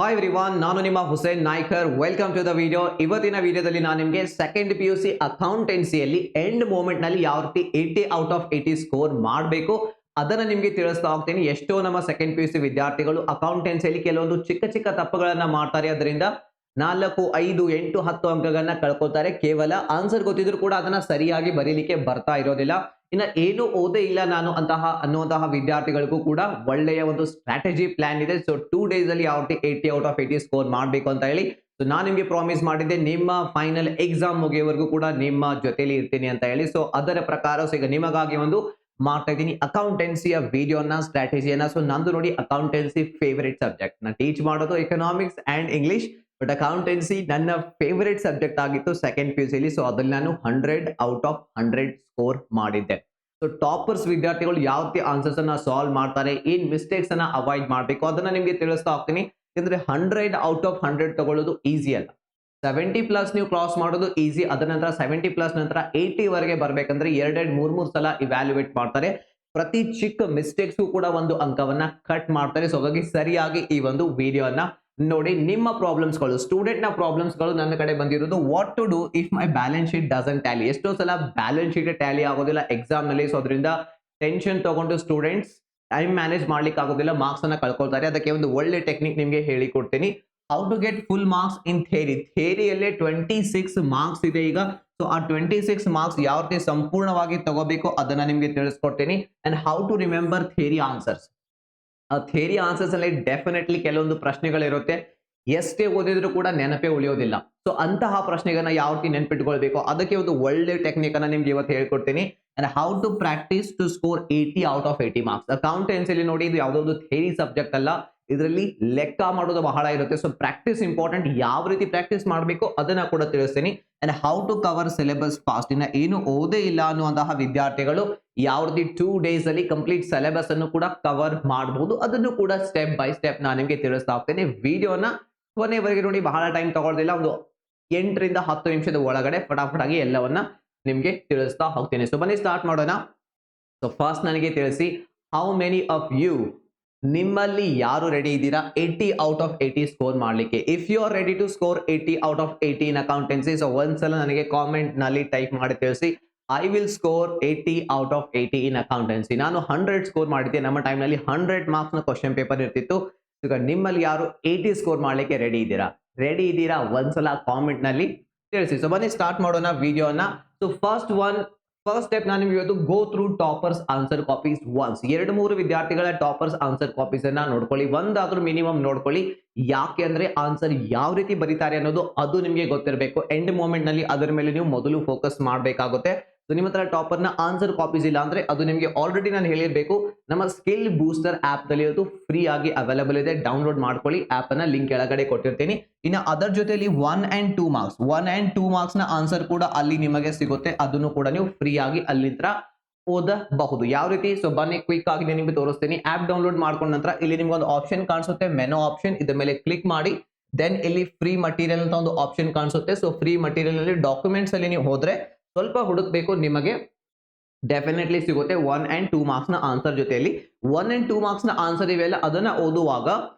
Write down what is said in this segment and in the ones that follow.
Hi everyone, ನಾನು ನಿಮ್ಮ Hussain Naikar. Welcome to the video. ಇವತ್ತಿನ ವಿಡಿಯೋದಲ್ಲಿ ನಾನು ನಿಮಗೆ ಸೆಕೆಂಡ್ ಪಿ ಯು ಸಿ ಅಕೌಂಟೆನ್ಸಿಯಲ್ಲಿ ಎಂಡ್ ಮೂಮೆಂಟ್ ನಲ್ಲಿ ಯಾವ ರೀತಿ 80 ಔಟ್ ಆಫ್ 80 ಸ್ಕೋರ್ ಮಾಡಬೇಕು ಅದನ್ನ ನಿಮಗೆ ತಿಳಿಸ್ತಾ ಹೋಗ್ತೀನಿ. ಎಷ್ಟೋ ನಮ್ಮ ಸೆಕೆಂಡ್ ಪಿ ಯು ಸಿ ವಿದ್ಯಾರ್ಥಿಗಳು ಅಕೌಂಟೆನ್ಸಿಯಲ್ಲಿ ಕೆಲವೊಂದು ಚಿಕ್ಕ ಚಿಕ್ಕ ತಪ್ಪುಗಳನ್ನ ಮಾಡ್ತಾರೆ. ಅದರಿಂದ 4, 5, 8, 10 ಅಂಕಗಳನ್ನ ಕಳ್ಕೊತಾರೆ. ಕೇವಲ ಆನ್ಸರ್ ಗೊತ್ತಿದ್ರು ಕೂಡ ಅದನ್ನ ಸರಿಯಾಗಿ ಬರೀಲಿಕ್ಕೆ ಬರ್ತಾ ಇರೋದಿಲ್ಲ. ಇನ್ನ ಏನು ಓದೇ ಇಲ್ಲ ನಾನು ಅನ್ನುವಂತಹ ವಿದ್ಯಾರ್ಥಿಗಳಿಗೂ ಕೂಡ ಒಳ್ಳೆಯ ಒಂದು ಸ್ಟ್ರಾಟಜಿ ಪ್ಲಾನ್ ಇದೆ. ಸೊ 2 ಡೇಸ್ ಅಲ್ಲಿ ಯಾವ ರೀತಿ 80 ಔಟ್ ಆಫ್ 80 ಸ್ಕೋರ್ ಮಾಡಬೇಕು ಅಂತ ಹೇಳಿ ಸೊ ನಾನು ನಿಮಗೆ ಪ್ರಾಮಿಸ್ ಮಾಡಿದ್ದೆ, ನಿಮ್ಮ ಫೈನಲ್ ಎಕ್ಸಾಮ್ ಮುಗಿಯವರೆಗೂ ಕೂಡ ನಿಮ್ಮ ಜೊತೆಲಿ ಇರ್ತೀನಿ ಅಂತ ಹೇಳಿ. ಸೊ ಅದರ ಪ್ರಕಾರ ಈಗ ನಿಮಗಾಗಿ ಒಂದು ಮಾಡ್ತಾ ಇದ್ದೀನಿ ಅಕೌಂಟೆನ್ಸಿಯ ವಿಡಿಯೋನ, ಸ್ಟ್ರಾಟಜಿಯನ್ನ. ಸೊ ನಂದು ನೋಡಿ ಅಕೌಂಟೆನ್ಸಿ ಫೇವರೇಟ್ ಸಬ್ಜೆಕ್ಟ್. ನಾನು ಟೀಚ್ ಮಾಡೋದು economics and English, but accountancy ನನ್ನ ಫೇವರೇಟ್ ಸಬ್ಜೆಕ್ಟ್ ಆಗಿತ್ತು ಸೆಕೆಂಡ್ ಪಿ ಯು ಸಿಲಿ. ಸೊ ಅದ್ರಲ್ಲಿ ನಾನು 100 ಔಟ್ ಆಫ್ 100 ಸ್ಕೋರ್ ಮಾಡಿದ್ದೆ. ಸೊ ಟಾಪರ್ಸ್ ವಿದ್ಯಾರ್ಥಿಗಳು ಯಾವ ರೀತಿ ಆನ್ಸರ್ಸ್ ಅನ್ನ ಸಾಲ್ವ್ ಮಾಡ್ತಾರೆ, ಏನ್ ಮಿಸ್ಟೇಕ್ಸ್ ಅನ್ನ ಅವಾಯ್ಡ್ ಮಾಡಬೇಕು ಅದನ್ನ ನಿಮ್ಗೆ ತಿಳಿಸ್ತಾ ಹೋಗ್ತೀನಿ. ಯಾಕಂದ್ರೆ 100 ಔಟ್ ಆಫ್ 100 ತಗೊಳ್ಳೋದು ಈಸಿ ಅಲ್ಲ. 70 ಪ್ಲಸ್ ನೀವು ಕ್ರಾಸ್ ಮಾಡೋದು ಈಸಿ. ಅದರ ನಂತರ 70 ಪ್ಲಸ್ ನಂತರ 80 ವರೆಗೆ ಬರ್ಬೇಕಂದ್ರೆ 2-3 ಸಲ ಇವ್ಯಾಲ್ಯೂಯೇಟ್ ಮಾಡ್ತಾರೆ. ಪ್ರತಿ ಚಿಕ್ಕ ಮಿಸ್ಟೇಕ್ಸ್ಗೂ ಕೂಡ ಒಂದು ಅಂಕವನ್ನ ಕಟ್ ಮಾಡ್ತಾರೆ. ಸೊ ಹಾಗಾಗಿ ಸರಿಯಾಗಿ ಈ ಒಂದು ವಿಡಿಯೋನ ನೋಡಿ. ನಿಮ್ಮ ಪ್ರಾಬ್ಲಮ್ಸ್ಗಳು, ಸ್ಟೂಡೆಂಟ್ ನ ಪ್ರಾಬ್ಲಮ್ಸ್ಗಳು ನನ್ನ ಕಡೆ ಬಂದಿರೋದು what to do if my balance sheet doesn't tally. ಎಷ್ಟೋ ಸಲ ಬ್ಯಾಲೆನ್ಸ್ ಶೀಟ್ ಟ್ಯಾಲಿ ಆಗೋದಿಲ್ಲ ಎಕ್ಸಾಮ್ ನಲ್ಲಿ. ಸೊ ಅದರಿಂದ ಟೆನ್ಷನ್ ತಗೊಂಡು ಸ್ಟೂಡೆಂಟ್ಸ್ ಟೈಮ್ ಮ್ಯಾನೇಜ್ ಮಾಡ್ಲಿಕ್ಕೆ ಆಗೋದಿಲ್ಲ, ಮಾರ್ಕ್ಸ್ ಅನ್ನ ಕಳ್ಕೊಳ್ತಾರೆ. ಅದಕ್ಕೆ ಒಂದು ಒಳ್ಳೆ ಟೆಕ್ನಿಕ್ ನಿಮಗೆ ಹೇಳಿಕೊಡ್ತೀನಿ. How to get full marks in theory. ಥಿಯರಿಯಲ್ಲೇ 26 ಮಾರ್ಕ್ಸ್ ಇದೆ ಈಗ. ಸೊ ಆ 26 ಮಾರ್ಕ್ಸ್ ಯಾವ ರೀತಿ ಸಂಪೂರ್ಣವಾಗಿ ತಗೋಬೇಕು ಅದನ್ನ ನಿಮ್ಗೆ ತಿಳಿಸ್ಕೊಡ್ತೀನಿ. And how to remember theory answers. ಆ ಥಿಯರಿ ಆನ್ಸರ್ಸ್ ಅಲ್ಲಿ ಡೆಫಿನೆಟ್ಲಿ ಕೆಲವೊಂದು ಪ್ರಶ್ನೆಗಳಿರುತ್ತೆ, ಎಷ್ಟೇ ಓದಿದ್ರು ಕೂಡ ನೆನಪೇ ಉಳಿಯೋದಿಲ್ಲ. ಸೊ ಅಂತಹ ಪ್ರಶ್ನೆಗಳನ್ನ ಯಾವ ರೀತಿ ನೆನ್ಪಿಟ್ಕೊಳ್ಬೇಕು ಅದಕ್ಕೆ ಒಂದು ಒಳ್ಳೆ ಟೆಕ್ನಿಕ್ ಅನ್ನ ನಿಮ್ಗೆ ಇವತ್ತು ಹೇಳ್ಕೊಡ್ತೀನಿ. And how to practise to score 80 out of 80 marks. ಅಕೌಂಟೆನ್ಸಿಲಿ ನೋಡಿ, ಇದು ಯಾವುದೋ ಒಂದು ಥಿಯರಿ ಸಬ್ಜೆಕ್ಟ್ ಅಲ್ಲ, ಇದರಲ್ಲಿ ಲೆಕ್ಕ ಮಾಡೋದು ಬಹಳ ಇರುತ್ತೆ. So practice important. ಯಾವ ರೀತಿ ಪ್ರಾಕ್ಟೀಸ್ ಮಾಡಬೇಕು ಅದನ್ನ ಕೂಡ ತಿಳಿಸ್ತೀನಿ. And how to cover syllabus fast. ಇನ್ನ ಏನು ಓದೇ ಇಲ್ಲ ಅನ್ನುವಂತಹ ವಿದ್ಯಾರ್ಥಿಗಳು ಯಾವ ರೀತಿ 2 ಡೇಸ್ ಅಲ್ಲಿ ಕಂಪ್ಲೀಟ್ ಸಿಲೆಬಸ್ ಅನ್ನು ಕೂಡ ಕವರ್ ಮಾಡಬಹುದು ಅದನ್ನು ಕೂಡ ಸ್ಟೆಪ್ ಬೈ ಸ್ಟೆಪ್ ನಾನು ನಿಮಗೆ ತಿಳಿಸ್ತಾ ಹೋಗ್ತೇನೆ. ವಿಡಿಯೋನ ಕೊನೆವರೆಗೆ ನೋಡಿ, ಬಹಳ ಟೈಮ್ ತಗೊಳ್ಳೋದಿಲ್ಲ. ಒಂದು 8 ರಿಂದ 10 ನಿಮಿಷದ ಒಳಗಡೆ ಫಟಾಫಟ್ ಆಗಿ ಎಲ್ಲವನ್ನ ನಿಮ್ಗೆ ತಿಳಿಸ್ತಾ ಹೋಗ್ತೇನೆ. ಸೊ ಬನ್ನಿ ಸ್ಟಾರ್ಟ್ ಮಾಡೋಣ. ಸೊ ಫಸ್ಟ್ ನನಗೆ ತಿಳಿಸಿ, ಹೌ ಮೆನಿ ಆಫ್ ಯು, ನಿಮ್ಮಲ್ಲಿ ಯಾರು ರೆಡಿ ಇದ್ದೀರಾ 80 ಔಟ್ ಆಫ್ 80 ಸ್ಕೋರ್ ಮಾಡ್ಲಿಕ್ಕೆ? If you are ready to score 80 out of 80 in accountancy, so ಒಂದ್ಸಲ ನನಗೆ ಕಾಮೆಂಟ್ ನಲ್ಲಿ ಟೈಪ್ ಮಾಡಿ ತಿಳಿಸಿ, I will score 80 out of 80 in accountancy. ನಾನು 100 ಸ್ಕೋರ್ ಮಾಡಿದ್ದೆ. ನಮ್ಮ ಟೈಮ್ ನಲ್ಲಿ 100 ಮಾರ್ಕ್ಸ್ ನ ಕ್ವಶನ್ ಪೇಪರ್ ಇರ್ತಿತ್ತು. ಈಗ ನಿಮ್ಮಲ್ಲಿ ಯಾರು 80 ಸ್ಕೋರ್ ಮಾಡ್ಲಿಕ್ಕೆ ರೆಡಿ ಇದ್ದೀರಾ? ರೆಡಿ ಇದ್ದೀರಾ? ಒಂದ್ಸಲ ಕಾಮೆಂಟ್ ನಲ್ಲಿ ತಿಳಿಸಿ. ಸೊ ಬನ್ನಿ ಸ್ಟಾರ್ಟ್ ಮಾಡೋಣ ವಿಡಿಯೋನ. ಸೊ ಫಸ್ಟ್ ಸ್ಟೆಪ್ ನಾನು ನಿಮಗೆ ಇವತ್ತು go through toppers answer copies once. 2-3 ವಿದ್ಯಾರ್ಥಿಗಳ ಟಾಪರ್ಸ್ ಆನ್ಸರ್ ಕಾಪೀಸ್ ಅನ್ನ ನೋಡ್ಕೊಳ್ಳಿ. ಒಂದಾದ್ರೂ ಮಿನಿಮಮ್ ನೋಡ್ಕೊಳ್ಳಿ. ಯಾಕೆ ಅಂದ್ರೆ ಆನ್ಸರ್ ಯಾವ ರೀತಿ ಬರೀತಾರೆ ಅನ್ನೋದು ಅದು ನಿಮಗೆ ಗೊತ್ತಿರಬೇಕು. ಎಂಡ್ ಮೂಮೆಂಟ್ ನಲ್ಲಿ ಅದರ ಮೇಲೆ ನೀವು ಮೊದಲು ಫೋಕಸ್ ಮಾಡಬೇಕಾಗುತ್ತೆ. ಸೊ ನಿಮ್ಮ ಹತ್ರ ಟಾಪರ್ ನ ಆನ್ಸರ್ ಕಾಪೀಸ್ ಇಲ್ಲ ಅಂದ್ರೆ ಅದು ನಿಮಗೆ ಆಲ್ರೆಡಿ ನಾನು ಹೇಳಿರ್ಬೇಕು. ನಮ್ಮ ಸ್ಕಿಲ್ ಬೂಸ್ಟರ್ ಆಪ್ ನಲ್ಲಿ ಅದು ಫ್ರೀ ಆಗಿ ಅವೈಲೇಬಲ್ ಇದೆ, ಡೌನ್ಲೋಡ್ ಮಾಡ್ಕೊಳ್ಳಿ. ಆಪ್ ಅನ್ನ ಲಿಂಕ್ ಕೆಳಗಡೆ ಕೊಟ್ಟಿರ್ತೀನಿ. ಇನ್ನು ಅದರ ಜೊತೆಲಿ 1 and 2 ಮಾರ್ಕ್ಸ್ ನ ಆನ್ಸರ್ ಕೂಡ ಅಲ್ಲಿ ನಿಮಗೆ ಸಿಗುತ್ತೆ. ಅದನ್ನು ಕೂಡ ನೀವು ಫ್ರೀ ಆಗಿ ಅಲ್ಲಿಂದ ಓದಬಹುದು. ಯಾವ ರೀತಿ? ಸೊ ಬನ್ನಿ ಕ್ವಿಕ್ ಆಗಿ ನಾನು ನಿಮಗೆ ತೋರಿಸ್ತೀನಿ. ಆಪ್ ಡೌನ್ಲೋಡ್ ಮಾಡ್ಕೊಂಡ ನಂತರ ಇಲ್ಲಿ ನಿಮ್ಗೆ ಒಂದು ಆಪ್ಷನ್ ಕಾಣಿಸುತ್ತೆ, ಮೆನು ಆಪ್ಷನ್. ಇದ್ರ ಮೇಲೆ ಕ್ಲಿಕ್ ಮಾಡಿ ದೆನ್ ಇಲ್ಲಿ ಫ್ರೀ ಮಟೀರಿಯಲ್ ಅಂತ ಒಂದು ಆಪ್ಷನ್ ಕಾಣಿಸುತ್ತೆ. ಸೊ ಫ್ರೀ ಮಟೀರಿಯಲ್ ನಲ್ಲಿ ಡಾಕ್ಯುಮೆಂಟ್ಸ್ ಅಲ್ಲಿ ನೀವು ಹೋದ್ರೆ ಸ್ವಲ್ಪ ಹುಡುಕ್ಬೇಕು, ನಿಮಗೆ ಡೆಫಿನೆಟ್ಲಿ ಸಿಗುತ್ತೆ 1 and 2 ಮಾರ್ಕ್ಸ್ ನ ಆನ್ಸರ್ ಜೊತೆಯಲ್ಲಿ. 1 and 2 ಮಾರ್ಕ್ಸ್ ನ ಆನ್ಸರ್ ಇವೆಲ್ಲ. ಅದನ್ನ ಓದುವಾಗ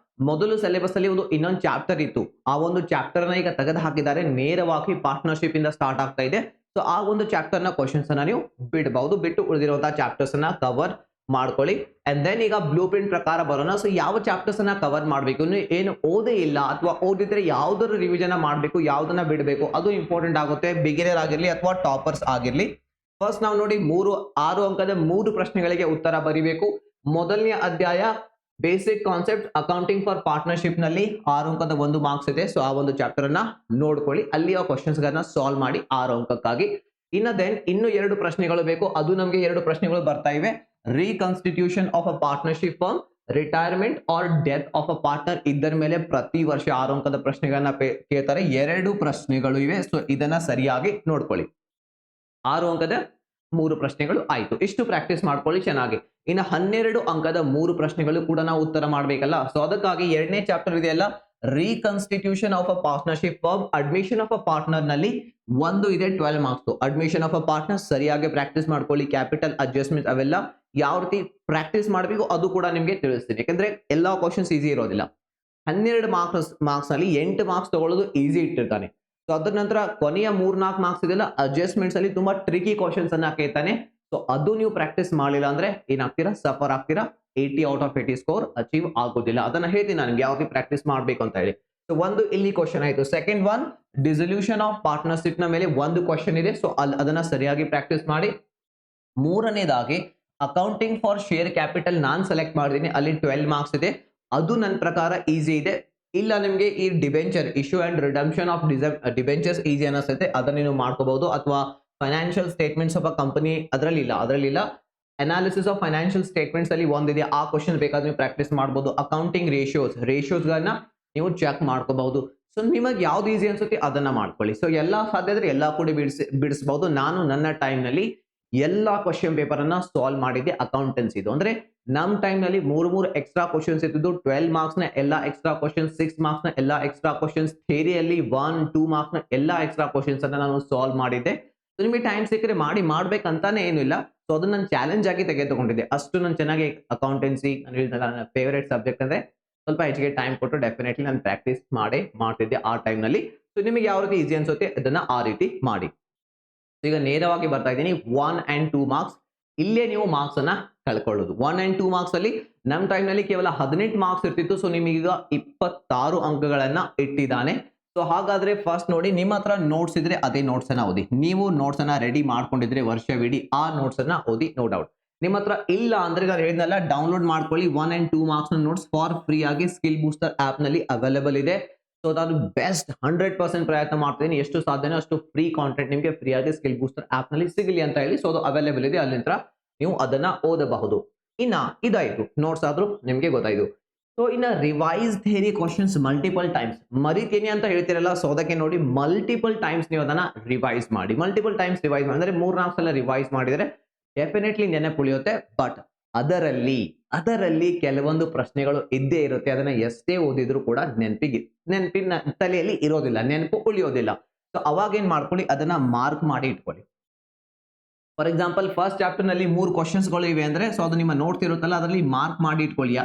ಮೊದಲು ಸಿಲೆಬಸ್ ಅಲ್ಲಿ ಒಂದು ಇನ್ನೊಂದು ಚಾಪ್ಟರ್ ಇತ್ತು, ಆ ಒಂದು ಚಾಪ್ಟರ್ ನ ಈಗ ತೆಗೆದು ಹಾಕಿದ್ದಾರೆ. ನೇರವಾಗಿ ಪಾರ್ಟ್ನರ್ಶಿಪ್ ಇಂದ ಸ್ಟಾರ್ಟ್ ಆಗ್ತಾ ಇದೆ. ಸೊ ಆ ಒಂದು ಚಾಪ್ಟರ್ ನ ಕ್ವಶನ್ಸ್ ಅನ್ನ ನೀವು ಬಿಡಬಹುದು, ಬಿಟ್ಟು ಉಳಿದಿರುವಂತಹ ಚಾಪ್ಟರ್ಸ್ ಅನ್ನ ಕವರ್ ಮಾಡ್ಕೊಳ್ಳಿ. ಅಂಡ್ ದೆನ್ ಈಗ ಬ್ಲೂ ಪ್ರಿಂಟ್ ಪ್ರಕಾರ ಬರೋಣ. ಸೊ ಯಾವ ಚಾಪ್ಟರ್ಸ್ ಅನ್ನ ಕವರ್ ಮಾಡಬೇಕು, ಏನು ಓದೇ ಇಲ್ಲ ಅಥವಾ ಓದಿದ್ರೆ ಯಾವ್ದಾರ ರಿವಿಷನ್ ಮಾಡಬೇಕು, ಯಾವ್ದನ್ನ ಬಿಡಬೇಕು, ಅದು ಇಂಪಾರ್ಟೆಂಟ್ ಆಗುತ್ತೆ. ಬಿಗಿನರ್ ಆಗಿರ್ಲಿ ಅಥವಾ ಟಾಪರ್ಸ್ ಆಗಿರ್ಲಿ. ಫಸ್ಟ್ ನಾವು ನೋಡಿ 6 ಅಂಕದ 3 ಪ್ರಶ್ನೆಗಳಿಗೆ ಉತ್ತರ ಬರೀಬೇಕು. ಮೊದಲನೇ ಅಧ್ಯಾಯ basic concept accounting for partnership ನಲ್ಲಿ 6 ಅಂಕದ 1 ಮಾರ್ಕ್ಸ್ ಇದೆ. ಸೊ ಆ ಒಂದು ಚಾಪ್ಟರ್ ಅನ್ನ ನೋಡ್ಕೊಳ್ಳಿ, ಅಲ್ಲಿ ಆ ಕ್ವಶನ್ಸ್ ಗಳನ್ನ ಸಾಲ್ವ್ ಮಾಡಿ 6 ಅಂಕಕ್ಕಾಗಿ. ಇನ್ನು 2 ಪ್ರಶ್ನೆಗಳು ಬೇಕು. ಅದು ನಮಗೆ 2 ಪ್ರಶ್ನೆಗಳು ಬರ್ತಾ ಇವೆ. Reconstitution of a partnership firm, retirement or death of a partner. ಇದರ ಮೇಲೆ ಪ್ರತಿ ವರ್ಷ 6 ಅಂಕದ ಪ್ರಶ್ನೆಗಳನ್ನ ಕೇಳ್ತಾರೆ. 2 ಪ್ರಶ್ನೆಗಳು ಇವೆ. ಸೊ ಇದನ್ನ ಸರಿಯಾಗಿ ನೋಡ್ಕೊಳ್ಳಿ. 6 ಅಂಕದ 3 ಪ್ರಶ್ನೆಗಳು ಆಯ್ತು. ಇಷ್ಟು ಪ್ರಾಕ್ಟೀಸ್ ಮಾಡ್ಕೊಳ್ಳಿ ಚೆನ್ನಾಗಿ. ಇನ್ನು 12 ಅಂಕದ 3 ಪ್ರಶ್ನೆಗಳು ಕೂಡ ನಾವು ಉತ್ತರ ಮಾಡ್ಬೇಕಲ್ಲ. ಸೊ ಅದಕ್ಕಾಗಿ 2ನೇ ಚಾಪ್ಟರ್ ಇದೆಯಲ್ಲ, reconstitution of a partnership firm, admission of a partner ನಲ್ಲಿ ಒಂದು ಇದೆ 12 marks. Admission of a partner ಸರಿಯಾಗಿ ಪ್ರಾಕ್ಟೀಸ್ ಮಾಡ್ಕೊಳ್ಳಿ. ಕ್ಯಾಪಿಟಲ್ ಅಡ್ಜಸ್ಟ್ಮೆಂಟ್ ಅವೆಲ್ಲ ಯಾವ ರೀತಿ ಪ್ರಾಕ್ಟೀಸ್ ಮಾಡಬೇಕು ಅದು ಕೂಡ ನಿಮಗೆ ತಿಳಿಸ್ತೀನಿ. ಯಾಕಂದ್ರೆ ಎಲ್ಲಾ ಕ್ವಶನ್ಸ್ ಈಸಿ ಇರೋದಿಲ್ಲ. 12 ಮಾರ್ಕ್ಸ್ ನಲ್ಲಿ 8 ಮಾರ್ಕ್ಸ್ ತಗೊಳ್ಳೋದು ಈಸಿ ಇಟ್ಟಿರ್ತಾನೆ. ಸೊ ಅದ್ರ ನಂತರ ಕೊನೆಯ 3-4 ಮಾರ್ಕ್ಸ್ ಇದೆಲ್ಲ ಅಡ್ಜಸ್ಟ್ಮೆಂಟ್ಸ್ ಅಲ್ಲಿ ತುಂಬಾ ಟ್ರಿಕಿ ಕ್ವಶನ್ಸ್ ಅನ್ನ ಕೇಳ್ತಾನೆ. ಸೊ ಅದು ನೀವು ಪ್ರಾಕ್ಟೀಸ್ ಮಾಡಿಲ್ಲ ಅಂದ್ರೆ ಏನಾಗ್ತೀರಾ, ಸಫರ್ ಆಗ್ತೀರಾ. 80 ಔಟ್ ಆಫ್ 80 ಸ್ಕೋರ್ ಅಚೀವ್ ಆಗೋದಿಲ್ಲ. ಅದನ್ನ ಹೇಳ್ತೀನಿ ನಾನು ನಿಮ್ಗೆ ಯಾವ ರೀತಿ ಪ್ರಾಕ್ಟೀಸ್ ಮಾಡ್ಬೇಕು ಅಂತ ಹೇಳಿ. ಸೊ ಒಂದು ಇಲ್ಲಿ ಕ್ವಶನ್ ಆಯ್ತು. Second one, dissolution of partnership ನ ಮೇಲೆ ಒಂದು ಕ್ವಶನ್ ಇದೆ. ಸೊ ಅದನ್ನ ಸರಿಯಾಗಿ ಪ್ರಾಕ್ಟೀಸ್ ಮಾಡಿ. ಮೂರನೇದಾಗಿ accounting for share capital non select ಮಾಡಿದೀನಿ, ಅಲ್ಲಿ 12 ಮಾರ್ಕ್ಸ್ ಇದೆ. ಅದು ನನ್ನ ಪ್ರಕಾರ ಈಸಿ ಇದೆ. ಇಲ್ಲ ನಿಮಗೆ ಈ debenture issue and redemption of debentures easy ಅನಿಸುತ್ತೆ, ಅದನ್ನ ನೀವು ಮಾಡ್ಕೋಬಹುದು. ಅಥವಾ financial statements of a company, ಅದರಲ್ಲಿಲ್ಲ ಅನಾಲಿಸಿಸ್ ಆಫ್ ಫೈನಾನ್ಷಿಯಲ್ ಸ್ಟೇಟ್ಮೆಂಟ್ಸ್ ಅಲ್ಲಿ ಒಂದಿದೆ, ಆ ಕ್ವಶನ್ ಬೇಕಾದ್ರೆ ನೀವು ಪ್ರಾಕ್ಟೀಸ್ ಮಾಡಬಹುದು. ಅಕೌಂಟಿಂಗ್ ರೇಷಿಯೋಸ್ಗಳನ್ನ ನೀವು ಚೆಕ್ ಮಾಡ್ಕೋಬಹುದು. ಸೊ ನಿಮಗೆ ಯಾವ್ದು ಈಸಿ ಅನ್ಸುತ್ತೆ ಅದನ್ನ ಮಾಡ್ಕೊಳ್ಳಿ. ಸೊ ಎಲ್ಲ ಸಾಧ್ಯ ಇದ್ರೆ ಎಲ್ಲ ಕೂಡ ಬಿಡಿಸಬಹುದು. ನಾನು ನನ್ನ ಟೈಮ್ ನಲ್ಲಿ ಎಲ್ಲಾ ಕ್ವಶನ್ ಪೇಪರ್ ಅನ್ನ ಸಾಲ್ವ್ ಮಾಡಿದ್ದೆ ಅಕೌಂಟೆನ್ಸಿ ಇದು. ಅಂದ್ರೆ ನಮ್ ಟೈಮ್ ನಲ್ಲಿ ಮೂರು ಎಕ್ಸ್ಟ್ರಾ ಕ್ವಶನ್ಸ್ ಇದ್ದು, 12 ಮಾರ್ಕ್ಸ್ ನ ಎಲ್ಲಾ ಎಕ್ಸ್ಟ್ರಾ ಕ್ವಶನ್ಸ್, 6 ಮಾರ್ಕ್ಸ್ ನ ಎಲ್ಲಾ ಎಕ್ಸ್ಟ್ರಾ ಕ್ವಶನ್ಸ್, ಥಿಯರಿಯಲ್ಲಿ 1-2 ಮಾರ್ಕ್ಸ್ ನ ಎಲ್ಲಾ ಎಕ್ಸ್ಟ್ರಾ ಕ್ವಶನ್ಸ್ ಅನ್ನ ನಾನು ಸಾಲ್ವ್ ಮಾಡಿದ್ದೆ. ಸೊ ನಿಮಗೆ ಟೈಮ್ ಸಿಕ್ಕರೆ ಮಾಡ್ಬೇಕಂತಾನೆ ಏನಿಲ್ಲ. ಸೊ ಅದನ್ನ ನಾನು ಚಾಲೆಂಜ್ ಆಗಿ ತೆಗೆದುಕೊಂಡಿದ್ದೆ. ಅಷ್ಟು ನಾನು ಚೆನ್ನಾಗಿ ಅಕೌಂಟೆನ್ಸಿ ನನ್ನ ಫೇವರೇಟ್ ಸಬ್ಜೆಕ್ಟ್ ಅಂದ್ರೆ ಸ್ವಲ್ಪ ಹೆಚ್ಚಿಗೆ ಟೈಮ್ ಕೊಟ್ಟು ಡೆಫಿನೆಟ್ಲಿ ನಾನು ಪ್ರಾಕ್ಟೀಸ್ ಮಾಡ್ತಿದ್ದೆ ಆ ಟೈಮ್ ನಲ್ಲಿ. ಸೊ ನಿಮಗೆ ಯಾವ ರೀತಿ ಈಸಿ ಅನ್ಸುತ್ತೆ ಅದನ್ನ ಆ ರೀತಿ ಮಾಡಿ. ಈಗ ನೇರವಾಗಿ ಬರ್ತಾ ಇದ್ದೀನಿ 1 and 2 ಮಾರ್ಕ್ಸ್. ಇಲ್ಲೇ ನೀವು ಮಾರ್ಕ್ಸ್ ಅನ್ನ ಕಳ್ಕೊಳ್ಳೋದು. 1 and 2 ಮಾರ್ಕ್ಸ್ ಅಲ್ಲಿ ನಮ್ಮ ಟೈಮ್ ನಲ್ಲಿ ಕೇವಲ 18 ಮಾರ್ಕ್ಸ್ ಇರ್ತಿತ್ತು. ಸೊ ನಿಮಗೀಗ 26 ಅಂಕಗಳನ್ನ ಇಟ್ಟಿದ್ದಾನೆ. ಸೊ ಹಾಗಾದ್ರೆ ಫಸ್ಟ್ ನೋಡಿ, ನಿಮ್ಮ ಹತ್ರ ನೋಟ್ಸ್ ಇದ್ರೆ ಅದೇ ನೋಟ್ಸ್ ಅನ್ನ ಓದಿ. ನೀವು ನೋಟ್ಸ್ ಅನ್ನ ರೆಡಿ ಮಾಡ್ಕೊಂಡಿದ್ರೆ ವರ್ಷವಿಡೀ ಆ ನೋಟ್ಸ್ ಅನ್ನ ಓದಿ, ನೋ ಡೌಟ್. ನಿಮ್ಮ ಹತ್ರ ಇಲ್ಲ ಅಂದ್ರೆ ನಾನು ಹೇಳಿದ್ನಲ್ಲ, ಡೌನ್ಲೋಡ್ ಮಾಡ್ಕೊಳ್ಳಿ 1 and 2 marks notes for free ಆಗಿ ಸ್ಕಿಲ್ ಬೂಸ್ಟರ್ ಆಪ್ ನಲ್ಲಿ ಅವೈಲೇಬಲ್ ಇದೆ. ಸೊ ನಾನು ಬೆಸ್ಟ್ 100% ಪ್ರಯತ್ನ ಮಾಡ್ತೀನಿ, ಎಷ್ಟು ಸಾಧ್ಯನೋ ಅಷ್ಟು ಫ್ರೀ ಕಾಂಟೆಂಟ್ ನಿಮಗೆ ಫ್ರೀ ಆಗಿ ಸ್ಕಿಲ್ ಬೂಸ್ಟರ್ ಆಪ್ ನಲ್ಲಿ ಸಿಗಲಿ ಅಂತ ಹೇಳಿ. ಸೊ ಅದು ಅವೈಲೇಬಲ್ ಇದೆ, ಅಲ್ಲಿಂದ ನೀವು ಅದನ್ನ ಓದಬಹುದು. ಇನ್ನ ಇದಾಯ್ತು, ನೋಟ್ಸ್ ಆದ್ರೂ ನಿಮ್ಗೆ ಗೊತ್ತಾಯ್ತು. ಸೊ ಇನ್ನ revise theory questions multiple times ಮರಿತೀನಿ ಅಂತ ಹೇಳ್ತಿರಲ್ಲ, ಸೊ ಅದಕ್ಕೆ ನೋಡಿ ಮಲ್ಟಿಪಲ್ ಟೈಮ್ಸ್ ನೀವು ಅದನ್ನ ರಿವೈಸ್ ಮಾಡಿ. ಮಲ್ಟಿಪಲ್ ಟೈಮ್ಸ್ ರಿವೈಸ್ ಮಾಡಿ ಅಂದ್ರೆ 3-4 ಸಲ ರಿವೈಸ್ ಮಾಡಿದ್ರೆ ಡೆಫಿನೆಟ್ಲಿ ನೆನಪು ಉಳಿಯುತ್ತೆ. ಬಟ್ ಅದರಲ್ಲಿ ಕೆಲವೊಂದು ಪ್ರಶ್ನೆಗಳು ಇದ್ದೇ ಇರುತ್ತೆ, ಅದನ್ನ ಎಷ್ಟೇ ಓದಿದ್ರು ಕೂಡ ನೆನಪಿನ ತಲೆಯಲ್ಲಿ ಇರೋದಿಲ್ಲ, ನೆನಪು ಉಳಿಯೋದಿಲ್ಲ. ಸೊ ಅವಾಗ ಏನ್ ಮಾಡ್ಕೊಳ್ಳಿ, ಅದನ್ನ ಮಾರ್ಕ್ ಮಾಡಿ ಇಟ್ಕೊಳ್ಳಿ. ಫಾರ್ ಎಕ್ಸಾಂಪಲ್ ಫಸ್ಟ್ ಚಾಪ್ಟರ್ ನಲ್ಲಿ 3 ಕ್ವಶನ್ಸ್ ಗಳು ಇವೆ ಅಂದ್ರೆ, ಸೊ ಅದು ನಿಮ್ಮ ನೋಟ್ಸ್ ಇರುತ್ತಲ್ಲ ಅದರಲ್ಲಿ ಮಾರ್ಕ್ ಮಾಡಿ ಇಟ್ಕೊಳ್ಳಿ.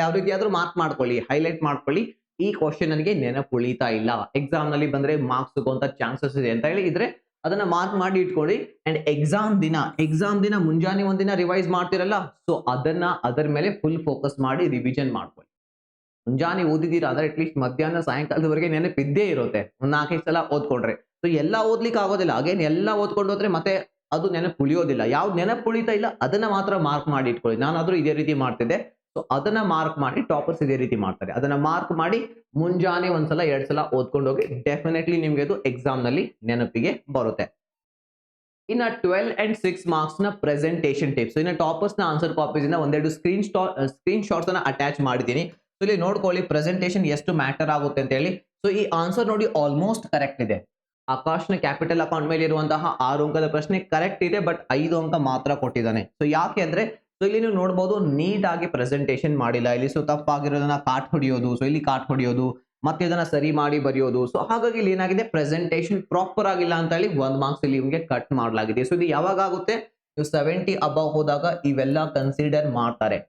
ಯಾವ ರೀತಿ ಆದ್ರೂ ಮಾರ್ಕ್ ಮಾಡ್ಕೊಳ್ಳಿ, ಹೈಲೈಟ್ ಮಾಡ್ಕೊಳ್ಳಿ. ಈ ಕ್ವಶನ್ ನನಗೆ ನೆನಪು ಉಳಿತಾ ಇಲ್ಲ, ಎಕ್ಸಾಮ್ ನಲ್ಲಿ ಬಂದ್ರೆ ಮಾರ್ಕ್ಸ್ ಸಿಗುವಂತ ಚಾನ್ಸಸ್ ಇದೆ ಅಂತ ಹೇಳಿ ಇದ್ರೆ ಅದನ್ನ ಮಾರ್ಕ್ ಮಾಡಿ ಇಟ್ಕೊಳ್ಳಿ. ಅಂಡ್ ಎಕ್ಸಾಮ್ ದಿನ ಮುಂಜಾನೆ ಒಂದಿನ ರಿವೈಸ್ ಮಾಡ್ತಿರಲ್ಲ, ಸೊ ಅದರ ಮೇಲೆ ಫುಲ್ ಫೋಕಸ್ ಮಾಡಿ ರಿವಿಷನ್ ಮಾಡ್ಕೊಳ್ಳಿ. ಮುಂಜಾನೆ ಓದಿದೀರಾ ಅಂದ್ರೆ ಅಟ್ಲೀಸ್ಟ್ ಮಧ್ಯಾಹ್ನ ಸಾಯಂಕಾಲದವರೆಗೆ ನೆನಪಿದ್ದೇ ಇರುತ್ತೆ, ಒಂದ್ 4-5 ಸಲ ಓದ್ಕೊಂಡ್ರೆ. ಸೊ ಎಲ್ಲ ಓದ್ಲಿಕ್ಕೆ ಆಗೋದಿಲ್ಲ, ಅಗೇನ್ ಎಲ್ಲ ಓದ್ಕೊಂಡು ಹೋದ್ರೆ ಮತ್ತೆ ಅದು ನೆನಪು ಉಳಿಯೋದಿಲ್ಲ. ಯಾವ್ದು ನೆನಪು ಉಳಿತಾ ಇಲ್ಲ ಅದನ್ನ ಮಾತ್ರ ಮಾರ್ಕ್ ಮಾಡಿ ಇಟ್ಕೊಳ್ಳಿ. ನಾನಾದ್ರೂ ಇದೇ ರೀತಿ ಮಾಡ್ತಿದ್ದೆ. ಸೊ ಅದನ್ನ ಮಾರ್ಕ್ ಮಾಡಿ, ಟಾಪರ್ಸ್ ಇದೇ ರೀತಿ ಮಾಡ್ತಾರೆ. ಅದನ್ನ ಮಾರ್ಕ್ ಮಾಡಿ ಮುಂಜಾನೆ 1 ಸಲ 2 ಸಲ ಓದ್ಕೊಂಡು ಹೋಗಿ, ಡೆಫಿನೆಟ್ಲಿ ನಿಮ್ಗೆ ಅದು ಎಕ್ಸಾಮ್ ನಲ್ಲಿ ನೆನಪಿಗೆ ಬರುತ್ತೆ. ಇನ್ನ 12 and 6 ಮಾರ್ಕ್ಸ್ ನ ಪ್ರೆಸೆಂಟೇಷನ್ ಟಿಪ್ಸ್. ಇನ್ನ ಟಾಪರ್ಸ್ ನ ಆನ್ಸರ್ ಕಾಪೀಸ್ ಇಂದ ಒಂದೆರಡು ಸ್ಕ್ರೀನ್ ಶಾಟ್ಸ್ ಅನ್ನ ಅಟ್ಯಾಚ್ ಮಾಡಿದ್ದೀನಿ. ಸೊ ಇಲ್ಲಿ ನೋಡ್ಕೊಳ್ಳಿ ಪ್ರೆಸೆಂಟೇಷನ್ ಎಷ್ಟು ಮ್ಯಾಟರ್ ಆಗುತ್ತೆ ಅಂತ ಹೇಳಿ. ಸೊ ಈ ಆನ್ಸರ್ ನೋಡಿ ಆಲ್ಮೋಸ್ಟ್ ಕರೆಕ್ಟ್ ಇದೆ. ಆಕಾಶ್ನ ಕ್ಯಾಪಿಟಲ್ ಅಕೌಂಟ್ ಮೇಲೆ ಇರುವಂತಹ 6 ಅಂಕದ ಪ್ರಶ್ನೆ ಕರೆಕ್ಟ್ ಇದೆ, ಬಟ್ 5 ಅಂಕ ಮಾತ್ರ ಕೊಟ್ಟಿದ್ದಾನೆ. ಸೊ ಯಾಕೆ ಅಂದ್ರೆ, ಸೊ ಇಲ್ಲಿ ನೀವು ನೋಡಬಹುದು ನೀಟ್ ಆಗಿ ಪ್ರೆಸೆಂಟೇಷನ್ ಮಾಡಿಲ್ಲ ಇಲ್ಲಿ. ಸೊ ತಪ್ಪಾಗಿರೋದನ್ನ ಕಾಟ್ ಹೊಡಿಯೋದು, ಸೊ ಇಲ್ಲಿ ಕಾಟ್ ಹೊಡಿಯೋದು, ಮತ್ತೆ ಇದನ್ನ ಸರಿ ಮಾಡಿ ಬರೆಯೋದು. ಸೊ ಹಾಗಾಗಿ ಇಲ್ಲಿ ಏನಾಗಿದೆ, ಪ್ರೆಸೆಂಟೇಷನ್ ಪ್ರಾಪರ್ ಆಗಿಲ್ಲ ಅಂತ ಹೇಳಿ 1 ಮಾರ್ಕ್ಸ್ ಇಲ್ಲಿ ನಿಮಗೆ ಕಟ್ ಮಾಡಲಾಗಿದೆ. ಸೊ ಇದು ಯಾವಾಗ ಆಗುತ್ತೆ, ನೀವು 70 ಅಬವ್ ಹೋದಾಗ ಇವೆಲ್ಲ ಕನ್ಸಿಡರ್ ಮಾಡ್ತಾರೆ.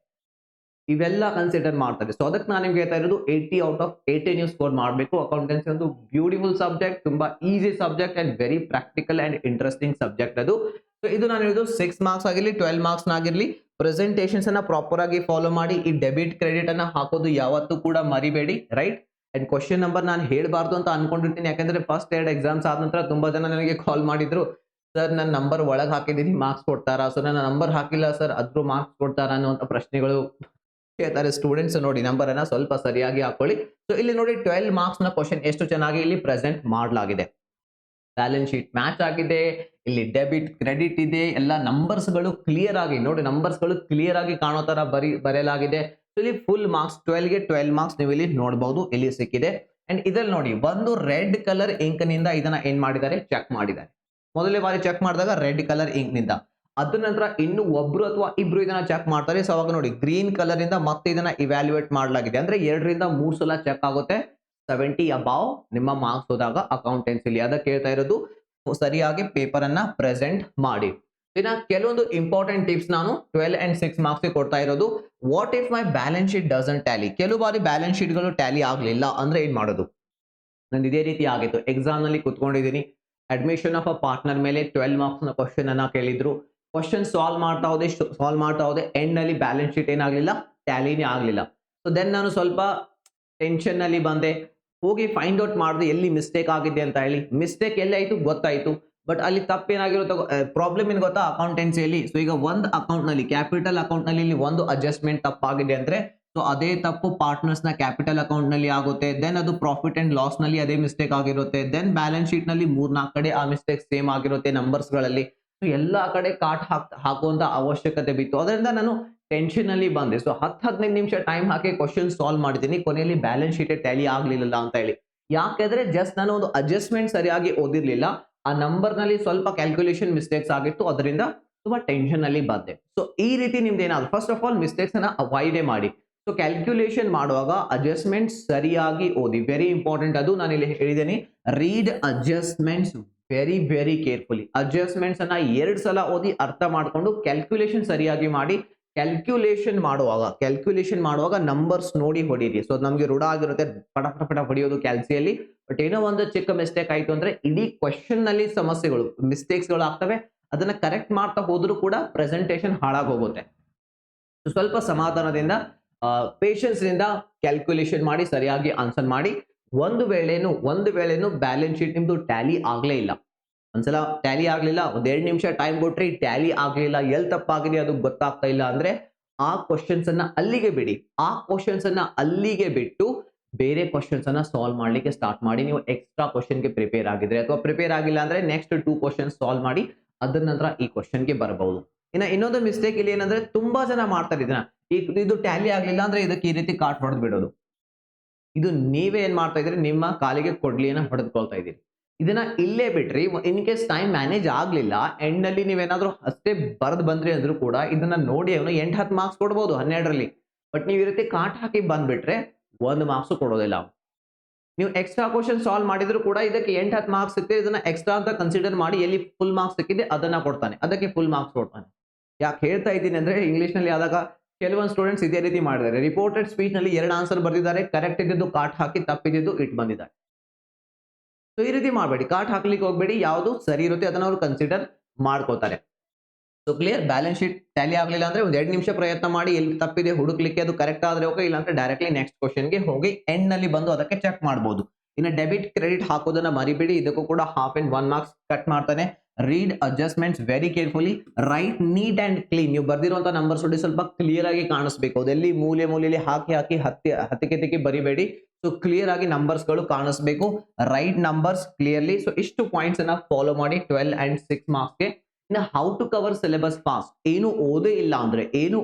ಸೊ ಅದಕ್ಕೆ ನಾನು ನಿಮ್ಗೆ ಹೇಳ್ತಾ ಇರೋದು 80 ಔಟ್ ಆಫ್ 80 ನೀವು ಸ್ಕೋರ್ ಮಾಡಬೇಕು. ಅಕೌಂಟೆನ್ಸಿ ಒಂದು ಬ್ಯೂಟಿಫುಲ್ ಸಬ್ಜೆಕ್ಟ್, ತುಂಬಾ easy subject and very practical and interesting subject ಅದು. ಸೊ ಇದು ನಾನು ಹೇಳೋದು 6 ಮಾರ್ಕ್ಸ್ ಆಗಿರ್ಲಿ 12 ಮಾರ್ಕ್ಸ್ ಆಗಿರ್ಲಿ, ಪ್ರೆಸೆಂಟೇಷನ್ಸ್ ಅನ್ನ ಪ್ರಾಪರ್ ಆಗಿ ಫಾಲೋ ಮಾಡಿ. ಈ ಡೆಬಿಟ್ ಕ್ರೆಡಿಟ್ ಅನ್ನ ಹಾಕೋದು ಯಾವತ್ತೂ ಕೂಡ ಮರಿಬೇಡಿ, ರೈಟ್. ಅಂಡ್ ಕ್ವಶನ್ ನಂಬರ್ ನಾನು ಹೇಳ್ಬಾರ್ದು ಅಂತ ಅನ್ಕೊಂಡಿರ್ತೀನಿ, ಯಾಕಂದ್ರೆ ಫಸ್ಟ್ 2 ಎಕ್ಸಾಮ್ಸ್ ಆದ ನಂತರ ತುಂಬಾ ಜನ ನನಗೆ ಕಾಲ್ ಮಾಡಿದ್ರು, ಸರ್ ನನ್ನ ನಂಬರ್ ಒಳಗೆ ಹಾಕಿದ್ದೀನಿ ಮಾರ್ಕ್ಸ್ ಕೊಡ್ತಾರಾ, ಸೊ ನನ್ನ ನಂಬರ್ ಹಾಕಿಲ್ಲ ಸರ್ ಅದ್ರೂ ಮಾರ್ಕ್ಸ್ ಕೊಡ್ತಾರಾ ಅನ್ನುವಂತ ಪ್ರಶ್ನೆಗಳು ಕೇಳ್ತಾರೆ ಸ್ಟೂಡೆಂಟ್ಸ್. ನೋಡಿ ನಂಬರ್ ಅನ್ನ ಸ್ವಲ್ಪ ಸರಿಯಾಗಿ ಹಾಕೊಳ್ಳಿ. ಸೊ ಇಲ್ಲಿ ನೋಡಿ 12 ಮಾರ್ಕ್ಸ್ ನ ಕ್ವಶನ್ ಎಷ್ಟು ಚೆನ್ನಾಗಿ ಇಲ್ಲಿ ಪ್ರೆಸೆಂಟ್ ಮಾಡಲಾಗಿದೆ. ಬ್ಯಾಲೆನ್ಸ್ ಶೀಟ್ ಮ್ಯಾಚ್ ಆಗಿದೆ, ಇಲ್ಲಿ ಡೆಬಿಟ್ ಕ್ರೆಡಿಟ್ ಇದೆ, ಎಲ್ಲ ನಂಬರ್ಸ್ ಗಳು ಕ್ಲಿಯರ್ ಆಗಿ ನೋಡಿ, ನಂಬರ್ಸ್ ಗಳು ಕ್ಲಿಯರ್ ಆಗಿ ಕಾಣೋ ತರ ಬರೆಯಲಾಗಿದೆ. ಇಲ್ಲಿ ಫುಲ್ ಮಾರ್ಕ್ಸ್ 12 ಗೆ 12 ಮಾರ್ಕ್ಸ್ ನೀವು ಇಲ್ಲಿ ನೋಡಬಹುದು, ಇಲ್ಲಿ ಸಿಕ್ಕಿದೆ. ಅಂಡ್ ಇದ್ರಲ್ಲಿ ನೋಡಿ ಒಂದು ರೆಡ್ ಕಲರ್ ಇಂಕ್ ನಿಂದ ಇದನ್ನ ಏನ್ ಮಾಡಿದ್ದಾರೆ, ಚೆಕ್ ಮಾಡಿದ್ದಾರೆ. ಮೊದಲನೇ ಬಾರಿ ಚೆಕ್ ಮಾಡಿದಾಗ ರೆಡ್ ಕಲರ್ ಇಂಕ್ ನಿಂದ, ಅದ್ರ ನಂತರ ಇನ್ನು ಒಬ್ರು ಅಥವಾ ಇಬ್ರು ಇದನ್ನ ಚೆಕ್ ಮಾಡ್ತಾರೆ. ಸೊ ಅವಾಗ ನೋಡಿ ಗ್ರೀನ್ ಕಲರ್ ಇಂದ ಮತ್ತೆ ಇದನ್ನ ಇವ್ಯಾಲ್ಯೂಯೇಟ್ ಮಾಡಲಾಗಿದೆ. ಅಂದ್ರೆ 2 ರಿಂದ 3 ಸಲ ಚೆಕ್ ಆಗುತ್ತೆ. 70 ಅಬೌವ್ ನಿಮ್ಮ ಮಾರ್ಕ್ಸ್ ಹೋದಾಗ ಅಕೌಂಟೆನ್ಸಿಲಿ. ಅದಕ್ಕೆ ಹೇಳ್ತಾ ಇರೋದು ಸರಿಯಾಗಿ ಪೇಪರ್ ಅನ್ನ ಪ್ರೆಸೆಂಟ್ ಮಾಡಿ. ಇನ್ನ ಕೆಲವೊಂದು ಇಂಪಾರ್ಟೆಂಟ್ ಟಿಪ್ಸ್ ನಾನು 12 ಅಂಡ್ 6 ಮಾರ್ಕ್ಸ್ ಕೊಡ್ತಾ ಇರೋದು. What if my balance sheet doesn't Tally? ಕೆಲವು ಬಾರಿ ಬ್ಯಾಲೆನ್ಸ್ ಶೀಟ್ಗಳು ಟ್ಯಾಲಿ ಆಗಲಿಲ್ಲ ಅಂದ್ರೆ ಏನ್ ಮಾಡೋದು? ನಂದು ಇದೇ ರೀತಿ ಆಗಿತ್ತು. ಎಕ್ಸಾಮ್ ನಲ್ಲಿ ಕುತ್ಕೊಂಡಿದ್ದೀನಿ, ಅಡ್ಮಿಷನ್ ಆಫ್ ಅ ಪಾರ್ಟ್ನರ್ ಮೇಲೆ 12 ಮಾರ್ಕ್ಸ್ ನ ಕ್ವಶನ್ ಅನ್ನ ಕೇಳಿದ್ರು. ಕ್ವಶನ್ ಸಾಲ್ವ್ ಮಾಡ್ತಾ ಹೋದೆ ಎಂಡ್ ನಲ್ಲಿ ಬ್ಯಾಲೆನ್ಸ್ ಶೀಟ್ ಏನಾಗ್ಲಿಲ್ಲ, ಟ್ಯಾಲಿನೇ ಆಗ್ಲಿಲ್ಲ. ಸೊ ದೆನ್ ನಾನು ಸ್ವಲ್ಪ ಟೆನ್ಷನ್ ನಲ್ಲಿ ಬಂದೆ. ಹೋಗಿ ಫೈಂಡ್ ಔಟ್ ಮಾಡಿದೆ ಎಲ್ಲಿ ಮಿಸ್ಟೇಕ್ ಆಗಿದೆ ಅಂತ ಹೇಳಿ. ಮಿಸ್ಟೇಕ್ ಎಲ್ಲಿ ಆಯ್ತು ಗೊತ್ತಾಯ್ತು, ಬಟ್ ಅಲ್ಲಿ ತಪ್ಪೇನಾಗಿರುತ್ತೆ, ಪ್ರಾಬ್ಲಮ್ ಏನ್ ಗೊತ್ತಾ ಅಕೌಂಟೆನ್ಸಿಯಲ್ಲಿ. ಸೊ ಈಗ ಒಂದು ಅಕೌಂಟ್ ನಲ್ಲಿ, ಕ್ಯಾಪಿಟಲ್ ಅಕೌಂಟ್ ನಲ್ಲಿ ಇಲ್ಲಿ ಒಂದು ಅಡ್ಜಸ್ಟ್ಮೆಂಟ್ ತಪ್ಪಾಗಿದೆ ಅಂದ್ರೆ, ಸೊ ಅದೇ ತಪ್ಪು ಪಾರ್ಟ್ನರ್ಸ್ ನ ಕ್ಯಾಪಿಟಲ್ ಅಕೌಂಟ್ ನಲ್ಲಿ ಆಗುತ್ತೆ. ದೆನ್ ಅದು ಪ್ರಾಫಿಟ್ ಅಂಡ್ ಲಾಸ್ ನಲ್ಲಿ ಅದೇ ಮಿಸ್ಟೇಕ್ ಆಗಿರುತ್ತೆ. ದೆನ್ ಬ್ಯಾಲೆನ್ಸ್ ಶೀಟ್ ನಲ್ಲಿ 3-4 ಕಡೆ ಆ ಮಿಸ್ಟೇಕ್ ಸೇಮ್ ಆಗಿರುತ್ತೆ ನಂಬರ್ಸ್ ಗಳಲ್ಲಿ. ಸೊ ಎಲ್ಲಾ ಕಡೆ ಹಾಕುವಂತ ಅವಶ್ಯಕತೆ ಬಿತ್ತು. ಅದರಿಂದ ನಾನು ಟೆನ್ಷನ್ ಅಲ್ಲಿ ಬಂದೆ. ಸೊ 10-15 ನಿಮಿಷ ಟೈಮ್ ಹಾಕಿ ಕ್ವಶನ್ ಸಾಲ್ವ್ ಮಾಡಿದ್ದೀನಿ. ಕೊನೆಯಲ್ಲಿ ಬ್ಯಾಲೆನ್ಸ್ ಶೀಟ್ ಟ್ಯಾಲಿ ಆಗ್ಲಿಲ್ಲ ಅಂತ ಹೇಳಿ. ಯಾಕೆಂದ್ರೆ ಜಸ್ಟ್ ನಾನು ಒಂದು ಅಡ್ಜಸ್ಟ್ಮೆಂಟ್ ಸರಿಯಾಗಿ ಓದಿರ್ಲಿಲ್ಲ. ಆ ನಂಬರ್ ನಲ್ಲಿ ಸ್ವಲ್ಪ ಕ್ಯಾಲ್ಕುಲೇಷನ್ ಮಿಸ್ಟೇಕ್ಸ್ ಆಗಿತ್ತು. ಅದರಿಂದ ತುಂಬಾ ಟೆನ್ಷನ್ ಅಲ್ಲಿ ಬಂದೆ. ಸೊ ಈ ರೀತಿ ನಿಮ್ದು ಏನಾದ್ರು ಫಸ್ಟ್ ಆಫ್ ಆಲ್ ಮಿಸ್ಟೇಕ್ಸ್ ಅನ್ನ ಅವಾಯ್ಡ್ ಮಾಡಿ. ಸೊ ಕ್ಯಾಲ್ಕುಲೇಷನ್ ಮಾಡುವಾಗ ಅಡ್ಜಸ್ಟ್ಮೆಂಟ್ ಸರಿಯಾಗಿ ಓದಿ, ವೆರಿ ಇಂಪಾರ್ಟೆಂಟ್. ಅದು ನಾನು ಇಲ್ಲಿ ಹೇಳಿದ್ದೇನೆ, read adjustments very very carefully. Adjustments ಅನ್ನ 2 ಸಲ ಓದಿ ಅರ್ಥ ಮಾಡ್ಕೊಂಡು ಕ್ಯಾಲ್ಕುಲೇಷನ್ ಸರಿಯಾಗಿ ಮಾಡಿ. ಕ್ಯಾಲ್ಕುಲೇಷನ್ ಮಾಡುವಾಗ ನಂಬರ್ಸ್ ನೋಡಿ ಹೊಡೀರಿ. ಸೊ ನಮಗೆ ರೂಢ ಆಗಿರುತ್ತೆ ಪಟ ಹೊಡೆಯೋದು ಕ್ಯಾಲ್ಸಿಯಲ್ಲಿ. ಬಟ್ ಏನೋ ಒಂದು ಚಿಕ್ಕ ಮಿಸ್ಟೇಕ್ ಆಯ್ತು ಅಂದ್ರೆ ಇಡೀ ಕ್ವಶನ್ ನಲ್ಲಿ ಸಮಸ್ಯೆಗಳು, ಮಿಸ್ಟೇಕ್ಸ್ ಗಳು ಆಗ್ತವೆ. ಅದನ್ನ ಕರೆಕ್ಟ್ ಮಾಡ್ತಾ ಹೋದ್ರೂ ಕೂಡ ಪ್ರೆಸೆಂಟೇಷನ್ ಹಾಳಾಗಿ ಹೋಗುತ್ತೆ. ಸ್ವಲ್ಪ ಸಮಾಧಾನದಿಂದ ಪೇಷನ್ಸ್ ನಿಂದ ಕ್ಯಾಲ್ಕುಲೇಷನ್ ಮಾಡಿ ಸರಿಯಾಗಿ ಆನ್ಸರ್ ಮಾಡಿ. ಒಂದು ವೇಳೆನು ಬ್ಯಾಲೆನ್ಸ್ ಶೀಟ್ ನಿಮ್ದು ಟ್ಯಾಲಿ ಆಗ್ಲೇ ಇಲ್ಲ, ಒಂದ್ಸಲ ಟ್ಯಾಲಿ ಆಗ್ಲಿಲ್ಲ, 1-2 ನಿಮಿಷ ಟೈಮ್ ಕೊಟ್ರಿ, ಟ್ಯಾಲಿ ಆಗ್ಲಿಲ್ಲ, ಎಲ್ಲಿ ತಪ್ಪಾಗಿದೆ ಅದು ಗೊತ್ತಾಗ್ತಾ ಇಲ್ಲ ಅಂದ್ರೆ ಆ ಕ್ವಶನ್ಸ್ ಅನ್ನ ಅಲ್ಲಿಗೆ ಬಿಡಿ. ಆ ಕ್ವಶನ್ಸ್ ಅನ್ನ ಅಲ್ಲಿಗೆ ಬಿಟ್ಟು ಬೇರೆ ಕ್ವಶನ್ಸ್ ಅನ್ನ ಸಾಲ್ವ್ ಮಾಡ್ಲಿಕ್ಕೆ ಸ್ಟಾರ್ಟ್ ಮಾಡಿ. ನೀವು ಎಕ್ಸ್ಟ್ರಾ ಕ್ವಶನ್ ಗೆ ಪ್ರಿಪೇರ್ ಆಗಿದ್ರೆ ಅಥವಾ ಪ್ರಿಪೇರ್ ಆಗಿಲ್ಲ ಅಂದ್ರೆ ನೆಕ್ಸ್ಟ್ 2 ಕ್ವಶನ್ಸ್ ಸಾಲ್ವ್ ಮಾಡಿ, ಅದರ ನಂತರ ಈ ಕ್ವಶನ್ ಗೆ ಬರಬಹುದು. ಇನ್ನೊಂದು ಮಿಸ್ಟೇಕ್ ಇಲ್ಲಿ ಏನಂದ್ರೆ ತುಂಬಾ ಜನ ಮಾಡ್ತಾರೆ ಇದನ್ನ. ಇದು ಟ್ಯಾಲಿ ಆಗ್ಲಿಲ್ಲ ಅಂದ್ರೆ ಇದಕ್ಕೆ ಈ ರೀತಿ ಕಾಟ್ ಹೊಡೆದು ಬಿಡೋದು. ಇದು ನೀವೇ ಏನ್ ಮಾಡ್ತಾ ಇದ್ರಿ, ನಿಮ್ಮ ಕಾಲಿಗೆ ಕೊಡ್ಲಿಯನ್ನ ಹೊಡೆದುಕೊಳ್ತಾ ಇದೀರಿ. ಇದನ್ನ ಇಲ್ಲೇ ಬಿಟ್ರಿ, ಇನ್ ಕೇಸ್ ಟೈಮ್ ಮ್ಯಾನೇಜ್ ಆಗ್ಲಿಲ್ಲ, ಎಂಡ್ ಅಲ್ಲಿ ನೀವೇನಾದ್ರೂ ಅಷ್ಟೇ ಬರೆದು ಬಂದ್ರಿ ಅಂದ್ರೂ ಕೂಡ ಇದನ್ನ ನೋಡಿ ಅವನು 8-10 ಮಾರ್ಕ್ಸ್ ಕೊಡ್ಬೋದು 12ರಲ್ಲಿ. ಬಟ್ ನೀವು ಈ ರೀತಿ ಕಾಟ್ ಹಾಕಿ ಬಂದ್ಬಿಟ್ರೆ 1 ಮಾರ್ಕ್ಸ್ ಕೊಡೋದಿಲ್ಲ. ನೀವು ಎಕ್ಸ್ಟ್ರಾ ಕ್ವಶನ್ ಸಾಲ್ವ್ ಮಾಡಿದ್ರು ಕೂಡ ಇದಕ್ಕೆ 8-10 ಮಾರ್ಕ್ಸ್ ಸಿಕ್ಕಿದೆ, ಇದನ್ನ ಎಕ್ಸ್ಟ್ರಾ ಅಂತ ಕನ್ಸಿಡರ್ ಮಾಡಿ ಎಲ್ಲಿ ಫುಲ್ ಮಾರ್ಕ್ಸ್ ಸಿಕ್ಕಿದೆ ಅದನ್ನ ಕೊಡ್ತಾನೆ, ಅದಕ್ಕೆ ಫುಲ್ ಮಾರ್ಕ್ಸ್ ಕೊಡ್ತಾನೆ. ಯಾಕೆ ಹೇಳ್ತಾ ಇದ್ದೀನಿ ಅಂದ್ರೆ ಇಂಗ್ಲಿಷ್ ನಲ್ಲಿ ಆದಾಗ ಕೆಲವೊಂದು ಸ್ಟೂಡೆಂಟ್ಸ್ ಇದೇ ರೀತಿ ಮಾಡಿದ್ದಾರೆ. ರಿಪೋರ್ಟೆಡ್ ಸ್ಪೀಚ್ ನಲ್ಲಿ 2 ಆನ್ಸರ್ ಬರ್ದಿದ್ದಾರೆ, ಕರೆಕ್ಟ್ ಇದ್ದು ಕಾಟ್ ಹಾಕಿ, ತಪ್ಪಿದ್ದು ಇಟ್ಟು ಬಂದಿದ್ದಾರೆ. ಸೊ ಈ ರೀತಿ ಮಾಡಬೇಡಿ, ಕಾಟ್ ಹಾಕ್ಲಿಕ್ಕೆ ಹೋಗ್ಬೇಡಿ. ಯಾವುದು ಸರಿ ಇರುತ್ತೆ ಅದನ್ನ ಅವರು ಕನ್ಸಿಡರ್ ಮಾಡ್ಕೋತಾರೆ. So clear. Balance sheet Tally ಆಗಲಿಲ್ಲ ಅಂದ್ರೆ 1-2 ನಿಮಿಷ ಪ್ರಯತ್ನ ಮಾಡಿ, ಎಲ್ಲಿ ತಪ್ಪಿದೆ ಹುಡುಕ್ಲಿಕ್ಕೆ, ಅದು ಕರೆಕ್ಟ್ ಆದ್ರೆ ಓಕೆ, ಇಲ್ಲ ಅಂದ್ರೆ ಡೈರೆಕ್ಟ್ಲಿ ನೆಕ್ಸ್ಟ್ ಕ್ವಶನ್ ಗೆ ಹೋಗಿ ಎಂಡ್ ನಲ್ಲಿ ಬಂದು ಅದಕ್ಕೆ ಚೆಕ್ ಮಾಡಬಹುದು. ಇನ್ನು ಡೆಬಿಟ್ ಕ್ರೆಡಿಟ್ ಹಾಕೋದನ್ನ ಮರಿಬೇಡಿ, ಇದಕ್ಕೂ ಕೂಡ 1/2 ಮಾರ್ಕ್ಸ್ ಕಟ್ ಮಾಡ್ತಾನೆ. Read adjustments very carefully, write neat and clean. ನೀವು ಬರ್ದಿರುವಂತಹ ನಂಬರ್ಸ್ ನೋಡಿ ಸ್ವಲ್ಪ ಕ್ಲಿಯರ್ ಆಗಿ ಕಾಣಿಸ್ಬೇಕು. ಅದೆಲ್ಲಿ ಮೂಲೆಯಲ್ಲಿ ಹಾಕಿ ಹತ್ತಿಕೆ ಬರಿಬೇಡಿ. ಸೊ ಕ್ಲಿಯರ್ ಆಗಿ ನಂಬರ್ಸ್ ಗಳು ಕಾಣಿಸ್ಬೇಕು, ರೈಟ್ ನಂಬರ್ಸ್ ಕ್ಲಿಯರ್ಲಿ. ಸೊ ಇಷ್ಟು ಪಾಯಿಂಟ್ಸ್ ಅನ್ನ ಫಾಲೋ ಮಾಡಿ 12 ಅಂಡ್ 6 ಮಾರ್ಕ್ಸ್ ಗೆ. ಇನ್ನು how to cover syllabus fast. ಏನು ಓದೇ ಇಲ್ಲ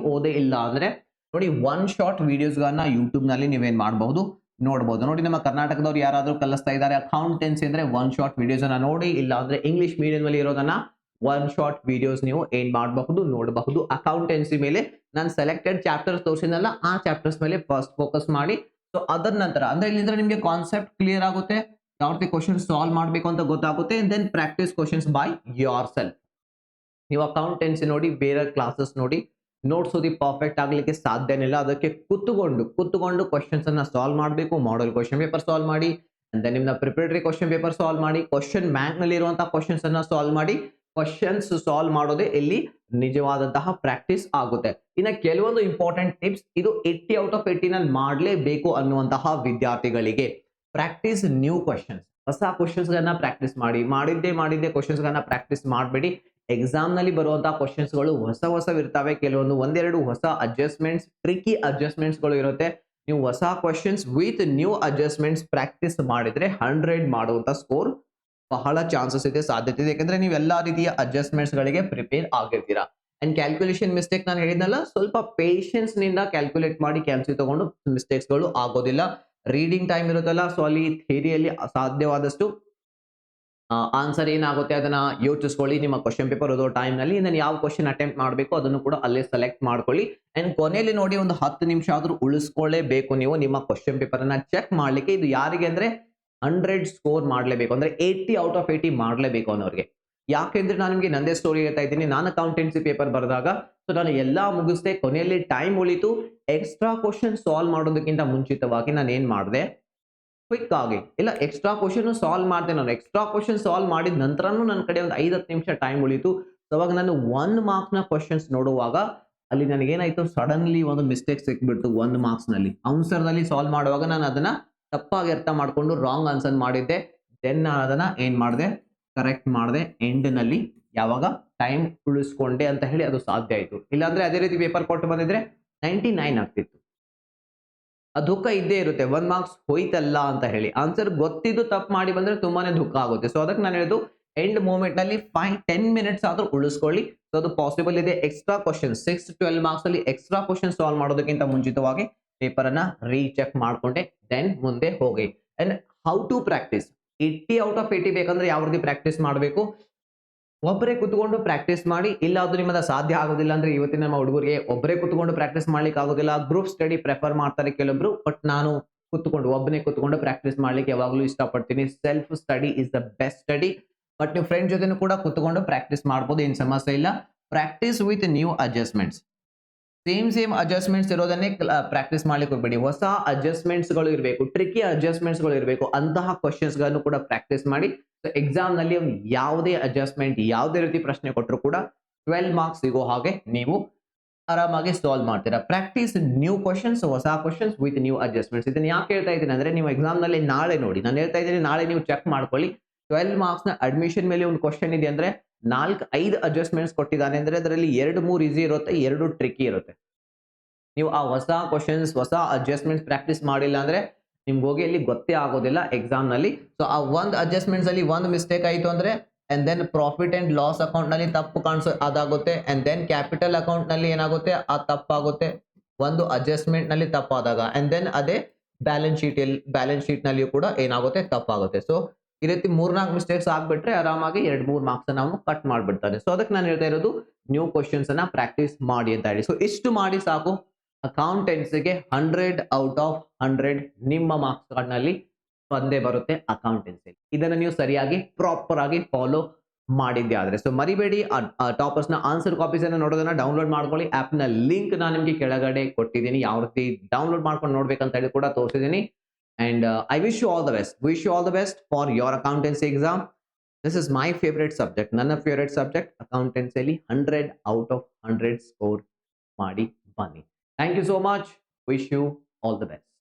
ಅಂದ್ರೆ ನೋಡಿ, 1 ಶಾರ್ಟ್ ವಿಡಿಯೋಸ್ ಗಳನ್ನ ಯೂಟ್ಯೂಬ್ ನಲ್ಲಿ ನೀವೇನ್ ಮಾಡಬಹುದು, ನೋಡಬಹುದು. ನೋಡಿ, ನಮ್ಮ ಕರ್ನಾಟಕದವ್ರು ಯಾರಾದ್ರೂ ಕಲಿಸ್ತಾ ಇದ್ದಾರೆ ಅಕೌಂಟೆನ್ಸಿ ಅಂದ್ರೆ 1 ಶಾರ್ಟ್ ವಿಡಿಯೋಸ್ ಅನ್ನ ನೋಡಿ, ಇಲ್ಲ ಅಂದ್ರೆ ಇಂಗ್ಲಿಷ್ ಮೀಡಿಯಂ ಅಲ್ಲಿ ಇರೋದನ್ನ 1 ಶಾರ್ಟ್ ವಿಡಿಯೋಸ್ ನೀವು ಏನ್ ಮಾಡಬಹುದು, ನೋಡಬಹುದು. ಅಕೌಂಟೆನ್ಸಿ ಮೇಲೆ ನಾನು ಸೆಲೆಕ್ಟೆಡ್ ಚಾಪ್ಟರ್ಸ್ ತೋರಿಸಿದ್ನಲ್ಲ, ಆ ಚಾಪ್ಟರ್ಸ್ ಮೇಲೆ ಫಸ್ಟ್ ಫೋಕಸ್ ಮಾಡಿ. ಸೊ ಅದರ ನಂತರ ಅಂದ್ರೆ ಇಲ್ಲಿಂದ ನಿಮಗೆ ಕಾನ್ಸೆಪ್ಟ್ ಕ್ಲಿಯರ್ ಆಗುತ್ತೆ, ಯಾವ ರೀತಿ ಕ್ವಶನ್ ಸಾಲ್ವ್ ಮಾಡಬೇಕು ಅಂತ ಗೊತ್ತಾಗುತ್ತೆ. Then practice questions by yourself. ನೀವು ಅಕೌಂಟೆನ್ಸಿ ನೋಡಿ, ಬೇರೆ ಕ್ಲಾಸಸ್ ನೋಡಿ, ನೋಟ್ಸ್ ಓದಿ ಪರ್ಫೆಕ್ಟ್ ಆಗ್ಲಿಕ್ಕೆ ಸಾಧ್ಯನೇ ಇಲ್ಲ. ಅದಕ್ಕೆ ಕೂತ್ಕೊಂಡು ಕ್ವಶನ್ಸ್ ಅನ್ನ ಸಾಲ್ವ್ ಮಾಡಬೇಕು. ಮಾಡೆಲ್ ಕ್ವಶನ್ ಪೇಪರ್ ಸಾಲ್ವ್ ಮಾಡಿ, ಅಂದ್ರೆ ನಿಮ್ನ ಪ್ರಿಪರೇಟರಿ ಕ್ವಶನ್ ಪೇಪರ್ ಸಾಲ್ವ್ ಮಾಡಿ, ಕ್ವಶನ್ ಬ್ಯಾಂಕ್ ನಲ್ಲಿ ಇರುವಂತಹ ಕ್ವಶನ್ಸ್ ಅನ್ನ ಸಾಲ್ವ್ ಮಾಡಿ. ಕ್ವಶನ್ಸ್ ಸಾಲ್ವ್ ಮಾಡೋದೇ ಇಲ್ಲಿ ನಿಜವಾದಂತಹ ಪ್ರಾಕ್ಟೀಸ್ ಆಗುತ್ತೆ. ಇನ್ನ ಕೆಲವೊಂದು ಇಂಪಾರ್ಟೆಂಟ್ ಟಿಪ್ಸ್, ಇದು 80 ಔಟ್ ಆಫ್ 80 ನಲ್ಲಿ ಮಾಡಲೇಬೇಕು ಅನ್ನುವಂತಹ ವಿದ್ಯಾರ್ಥಿಗಳಿಗೆ. ಪ್ರಾಕ್ಟೀಸ್ ನ್ಯೂ ಕ್ವಶನ್ಸ್, ಹೊಸ ಕ್ವಶನ್ಸ್ ಗಳನ್ನ ಪ್ರಾಕ್ಟೀಸ್ ಮಾಡಿ. ಮಾಡಿದ್ದೆ ಕ್ವಶನ್ಸ್ ಗಳನ್ನ ಪ್ರಾಕ್ಟೀಸ್ ಮಾಡಬೇಡಿ. ಎಕ್ಸಾಮ್ ನಲ್ಲಿ ಬರುವಂತಹ ಕ್ವಶನ್ಸ್ ಗಳು ಹೊಸವಿರ್ತವೆ. ಕೆಲವೊಂದು 1-2 ಹೊಸ ಅಡ್ಜಸ್ಟ್ಮೆಂಟ್ಸ್, ಟ್ರಿಕಿ ಅಡ್ಜಸ್ಟ್ಮೆಂಟ್ಸ್ ಗಳು ಇರುತ್ತೆ. ನೀವು ಹೊಸ questions with new adjustments practice ಮಾಡಿದ್ರೆ 100 ಮಾಡುವಂತ ಸ್ಕೋರ್ ಬಹಳ ಚಾನ್ಸಸ್ ಇದೆ, ಸಾಧ್ಯತೆ ಇದೆ. ಯಾಕಂದ್ರೆ ನೀವು ಎಲ್ಲಾ ರೀತಿಯ ಅಡ್ಜಸ್ಟ್ಮೆಂಟ್ಸ್ ಗಳಿಗೆ ಪ್ರಿಪೇರ್ ಆಗಿರ್ತೀರಾ. ಅಂಡ್ ಕ್ಯಾಲ್ಕುಲೇಷನ್ ಮಿಸ್ಟೇಕ್ ನಾನು ಹೇಳಿದ್ನಲ್ಲ, ಸ್ವಲ್ಪ ಪೇಷನ್ಸ್ ನಿಂದ ಕ್ಯಾಲ್ಕುಲೇಟ್ ಮಾಡಿ, ಕ್ಯಾಲ್ಸಿ ತಗೊಂಡು ಮಿಸ್ಟೇಕ್ಸ್ ಗಳು ಆಗೋದಿಲ್ಲ. ರೀಡಿಂಗ್ ಟೈಮ್ ಇರುತ್ತಲ್ಲ, ಸೊ ಅಲ್ಲಿ ಥಿಯರಿಯಲ್ಲಿ ಸಾಧ್ಯವಾದಷ್ಟು ಆನ್ಸರ್ ಏನಾಗುತ್ತೆ ಅದನ್ನ ಯೋಚಿಸ್ಕೊಳ್ಳಿ. ನಿಮ್ಮ ಕ್ವಶನ್ ಪೇಪರ್ ಓದೋ ಟೈಮ್ ನಲ್ಲಿ ನಾನು ಯಾವ ಕ್ವಶನ್ ಅಟೆಂಪ್ಟ್ ಮಾಡಬೇಕು ಅದನ್ನು ಕೂಡ ಅಲ್ಲೇ ಸೆಲೆಕ್ಟ್ ಮಾಡ್ಕೊಳ್ಳಿ. ಅಂಡ್ ಕೊನೆಯಲ್ಲಿ ನೋಡಿ, ಒಂದು 10 ನಿಮಿಷ ಆದ್ರೂ ಉಳಿಸ್ಕೊಳ್ಳೇಬೇಕು ನೀವು ನಿಮ್ಮ ಕ್ವಶನ್ ಪೇಪರ್ ಅನ್ನ ಚೆಕ್ ಮಾಡ್ಲಿಕ್ಕೆ. ಇದು ಯಾರಿಗೆ ಅಂದ್ರೆ 100 ಸ್ಕೋರ್ ಮಾಡಲೇಬೇಕು, ಅಂದ್ರೆ 80 ಔಟ್ ಆಫ್ 80 ಮಾಡಲೇಬೇಕು ಅನ್ನೋರಿಗೆ. ಯಾಕೆಂದ್ರೆ ನಾನು ನಿಮಗೆ ನಂದೇ ಸ್ಟೋರಿ ಹೇಳ್ತಾ ಇದ್ದೀನಿ. ನಾನು ಅಕೌಂಟೆನ್ಸಿ ಪೇಪರ್ ಬರೆದಾಗ ಸೊ ನಾನು ಎಲ್ಲಾ ಮುಗಿಸ್ದೆ, ಕೊನೆಯಲ್ಲಿ ಟೈಮ್ ಉಳಿತು. ಎಕ್ಸ್ಟ್ರಾ ಕ್ವಶನ್ ಸಾಲ್ವ್ ಮಾಡೋದಕ್ಕಿಂತ ಮುಂಚಿತವಾಗಿ ನಾನು ಏನ್ ಮಾಡಿದೆ, ಕ್ವಿಕ್ ಆಗಿ ಇಲ್ಲ ಎಕ್ಸ್ಟ್ರಾ ಕ್ವಶನ್ ಸಾಲ್ವ್ ಮಾಡಿದೆ. ನಾನು ಎಕ್ಸ್ಟ್ರಾ ಕ್ವಶನ್ ಸಾಲ್ವ್ ಮಾಡಿದ ನಂತರನೂ ನನ್ನ ಕಡೆ ಒಂದು 5-10 ನಿಮಿಷ ಟೈಮ್ ಉಳಿತು. ಸೊ ಅವಾಗ ನಾನು 1 ಮಾರ್ಕ್ಸ್ ನ ಕ್ವಶನ್ಸ್ ನೋಡುವಾಗ ಅಲ್ಲಿ ನನಗೇನಾಯ್ತು, ಸಡನ್ಲಿ ಒಂದು ಮಿಸ್ಟೇಕ್ ಸಿಕ್ಬಿಡ್ತು 1 ಮಾರ್ಕ್ಸ್ ನಲ್ಲಿ. ಆನ್ಸರ್ದಲ್ಲಿ ಸಾಲ್ವ್ ಮಾಡುವಾಗ ನಾನು ಅದನ್ನ ತಪ್ಪಾಗಿ ಅರ್ಥ ಮಾಡ್ಕೊಂಡು ರಾಂಗ್ ಆನ್ಸರ್ ಮಾಡಿದ್ದೆ. ದೆನ್ ನಾನು ಅದನ್ನ ಏನ್ ಮಾಡಿದೆ, ಕರೆಕ್ಟ್ ಮಾಡಿದೆ. ಎಂಡ್ ನಲ್ಲಿ ಯಾವಾಗ ಟೈಮ್ ಉಳಿಸ್ಕೊಂಡೆ ಅಂತ ಹೇಳಿ ಅದು ಸಾಧ್ಯ ಆಯ್ತು. ಇಲ್ಲಾಂದ್ರೆ ಅದೇ ರೀತಿ ಪೇಪರ್ ಕೊಟ್ಟು ಬಂದಿದ್ರೆ 99 ಆಗ್ತಿತ್ತು. ಆ ದುಃಖ ಇದ್ದೇ ಇರುತ್ತೆ, 1 ಮಾರ್ಕ್ಸ್ ಹೋಯ್ತಲ್ಲ ಅಂತ ಹೇಳಿ. ಆನ್ಸರ್ ಗೊತ್ತಿದ್ದು ತಪ್ಪು ಮಾಡಿ ಬಂದ್ರೆ ತುಂಬಾನೇ ದುಃಖ ಆಗುತ್ತೆ. ಸೊ ಅದಕ್ಕೆ ನಾನು ಹೇಳೋದು ಎಂಡ್ ಮೂಮೆಂಟ್ ನಲ್ಲಿ 5-10 ಮಿನಿಟ್ಸ್ ಆದ್ರೂ ಉಳಿಸ್ಕೊಳ್ಳಿ. ಸೊ ಅದು ಪಾಸಿಬಲ್ ಇದೆ. ಎಕ್ಸ್ಟ್ರಾ ಕ್ವಶನ್ 6-12 ಮಾರ್ಕ್ಸ್ ಅಲ್ಲಿ ಎಕ್ಸ್ಟ್ರಾ ಕ್ವಶನ್ ಸಾಲ್ವ್ ಮಾಡೋದಕ್ಕಿಂತ ಮುಂಚಿತವಾಗಿ ಪೇಪರ್ ಅನ್ನ ರೀಚೆಕ್ ಮಾಡ್ಕೊಂಡೆ ದೆನ್ ಮುಂದೆ ಹೋಗಿ. And how to practice 80 out of 80 ಬೇಕಂದ್ರೆ ಯಾವ ರೀತಿ ಪ್ರಾಕ್ಟೀಸ್ ಮಾಡಬೇಕು, ಒಬ್ಬರೇ ಕುತ್ಕೊಂಡು ಪ್ರಾಕ್ಟೀಸ್ ಮಾಡಿ. ಇಲ್ಲ ಅದು ನಿಮ್ಮದ ಸಾಧ್ಯ ಆಗೋದಿಲ್ಲ ಅಂದ್ರೆ ಇವತ್ತಿನ ನಮ್ಮ ಹುಡುಗರಿಗೆ ಒಬ್ಬರೇ ಕುತ್ಕೊಂಡು ಪ್ರಾಕ್ಟೀಸ್ ಮಾಡ್ಲಿಕ್ಕೆ ಆಗೋದಿಲ್ಲ, ಗ್ರೂಪ್ ಸ್ಟಡಿ ಪ್ರೆಫರ್ ಮಾಡ್ತಾರೆ ಕೆಲವೊಬ್ರು. ಬಟ್ ನಾನು ಒಬ್ಬನೇ ಕುತ್ಕೊಂಡು ಪ್ರಾಕ್ಟೀಸ್ ಮಾಡ್ಲಿಕ್ಕೆ ಯಾವಾಗಲೂ ಇಷ್ಟಪಡ್ತೀನಿ. Self study is the best study. But ನೀವು ಫ್ರೆಂಡ್ ಜೊತೆನೂ ಕೂಡ ಕುತ್ಕೊಂಡು ಪ್ರಾಕ್ಟೀಸ್ ಮಾಡ್ಬೋದು, ಏನು ಸಮಸ್ಯೆ ಇಲ್ಲ. Practice with new adjustments. Same adjustments ಇರೋದನ್ನೇ ಪ್ರಾಕ್ಟೀಸ್ ಮಾಡ್ಲಿಕ್ಕೆ ಹೋಗ್ಬೇಡಿ. ಹೊಸ ಅಡ್ಜಸ್ಟ್ಮೆಂಟ್ಸ್ ಗಳು ಇರಬೇಕು, ಟ್ರಿಕಿ ಅಡ್ಜಸ್ಟ್ಮೆಂಟ್ಸ್ ಗಳು ಇರಬೇಕು. ಅಂತಹ ಕ್ವಶನ್ಸ್ ಗಳನ್ನು ಕೂಡ ಪ್ರಾಕ್ಟೀಸ್ ಮಾಡಿ. ಎಕ್ಸಾಮ್ ನಲ್ಲಿ ಯಾವುದೇ ಅಡ್ಜಸ್ಟ್ಮೆಂಟ್, ಯಾವುದೇ ರೀತಿ ಪ್ರಶ್ನೆ ಕೊಟ್ಟರು ಕೂಡ 12 ಮಾರ್ಕ್ಸ್ ಸಿಗೋ ಹಾಗೆ ನೀವು ಆರಾಮಾಗಿ ಸಾಲ್ವ್ ಮಾಡ್ತೀರಾ. ಪ್ರಾಕ್ಟೀಸ್ ನ್ಯೂ ಕ್ವಶನ್ಸ್, ಹೊಸ ಕ್ವಶನ್ಸ್ ವಿತ್ ನ್ಯೂ ಅಡ್ಜಸ್ಟ್ಮೆಂಟ್ಸ್. ಇದನ್ನ ಯಾಕೆ ಹೇಳ್ತಾ ಇದ್ದೀನಿ ಅಂದ್ರೆ ನೀವು ಎಕ್ಸಾಮ್ ನಲ್ಲಿ ನಾಳೆ ನೋಡಿ, ನಾನು ಹೇಳ್ತಾ ಇದ್ದೀನಿ ನಾಳೆ ನೀವು ಚೆಕ್ ಮಾಡ್ಕೊಳ್ಳಿ. 12 ಮಾರ್ಕ್ಸ್ ನ ಅಡ್ಮಿಷನ್ ಮೇಲೆ ಒಂದು ಕ್ವಶನ್ ಇದೆ ಅಂದ್ರೆ 4-5 ಅಡ್ಜಸ್ಟ್ಮೆಂಟ್ಸ್ ಕೊಟ್ಟಿದ್ದಾನೆ ಅಂದ್ರೆ ಅದರಲ್ಲಿ 2-3 ಈಸಿ ಇರುತ್ತೆ, 2 ಟ್ರಿಕಿ ಇರುತ್ತೆ. ನೀವು ಆ ಹೊಸ ಕ್ವಶನ್ಸ್, ಹೊಸ ಅಡ್ಜಸ್ಟ್ಮೆಂಟ್ಸ್ ಪ್ರಾಕ್ಟೀಸ್ ಮಾಡಿಲ್ಲ ಅಂದ್ರೆ ನಿಮ್ಗೆ ಹೋಗಿ ಅಲ್ಲಿ ಗೊತ್ತೇ ಆಗೋದಿಲ್ಲ ಎಕ್ಸಾಮ್ ನಲ್ಲಿ. ಸೊ ಆ ಒಂದು ಅಡ್ಜಸ್ಟ್ಮೆಂಟ್ಸ್ ಅಲ್ಲಿ ಒಂದು ಮಿಸ್ಟೇಕ್ ಆಯಿತು ಅಂದ್ರೆ and then profit and loss account ನಲ್ಲಿ ತಪ್ಪು ಕಾಣಿಸೋ ಅದಾಗುತ್ತೆ. ಅಂಡ್ ದೆನ್ ಕ್ಯಾಪಿಟಲ್ ಅಕೌಂಟ್ ನಲ್ಲಿ ಏನಾಗುತ್ತೆ, ಆ ತಪ್ಪಾಗುತ್ತೆ ಒಂದು ಅಡ್ಜಸ್ಟ್ಮೆಂಟ್ ನಲ್ಲಿ ತಪ್ಪಾದಾಗ. ಅಂಡ್ ದೆನ್ ಅದೇ ಬ್ಯಾಲೆನ್ಸ್ ಶೀಟ್ ನಲ್ಲಿಯೂ ಕೂಡ ಏನಾಗುತ್ತೆ, ತಪ್ಪಾಗುತ್ತೆ. ಸೊ ಈ ರೀತಿ 3-4 ಮಿಸ್ಟೇಕ್ಸ್ ಆಗ್ಬಿಟ್ರೆ ಆರಾಮಾಗಿ 2-3 ಮಾರ್ಕ್ಸ್ ನಾವು ಕಟ್ ಮಾಡ್ಬಿಡ್ತಾರೆ. ಸೊ ಅದಕ್ಕೆ ನಾನು ಹೇಳ್ತಾ ಇರೋದು ನ್ಯೂ ಕ್ವಶನ್ಸ್ ಅನ್ನ ಪ್ರಾಕ್ಟೀಸ್ ಮಾಡಿ ಅಂತ ಹೇಳಿ. ಸೊ ಇಷ್ಟು ಮಾಡಿ ಸಾಕು, ಅಕೌಂಟೆನ್ಸಿಗೆ 100 ಔಟ್ ಆಫ್ 100 ನಿಮ್ಮ ಮಾರ್ಕ್ಸ್ ಕಾರ್ಡ್ನಲ್ಲಿ ಬಂದೇ ಬರುತ್ತೆ ಅಕೌಂಟೆನ್ಸಿ. ಇದನ್ನು ನೀವು ಸರಿಯಾಗಿ ಪ್ರಾಪರ್ ಆಗಿ ಫಾಲೋ ಮಾಡಿದ್ದೆ ಆದ್ರೆ. ಸೊ ಮರಿಬೇಡಿ, ಟಾಪರ್ಸ್ ನ ಆನ್ಸರ್ ಕಾಪೀಸ್ ಅನ್ನು ನೋಡೋದನ್ನ ಡೌನ್ಲೋಡ್ ಮಾಡ್ಕೊಳ್ಳಿ. ಆಪ್ ನ ಲಿಂಕ್ ನಾನು ನಿಮಗೆ ಕೆಳಗಡೆ ಕೊಟ್ಟಿದ್ದೀನಿ, ಯಾವ ರೀತಿ ಡೌನ್ಲೋಡ್ ಮಾಡ್ಕೊಂಡು ನೋಡ್ಬೇಕಂತ ಹೇಳಿ ಕೂಡ ತೋರಿಸಿದ್ದೀನಿ. And I wish you all the best. Wish you all the best for your accountancy exam. This is my favorite subject. ನನ್ನ favorite subject accountancy ಅಲ್ಲಿ 100 out of 100 score ಮಾಡಿ ಬನ್ನಿ. Thank you so much. Wish you all the best.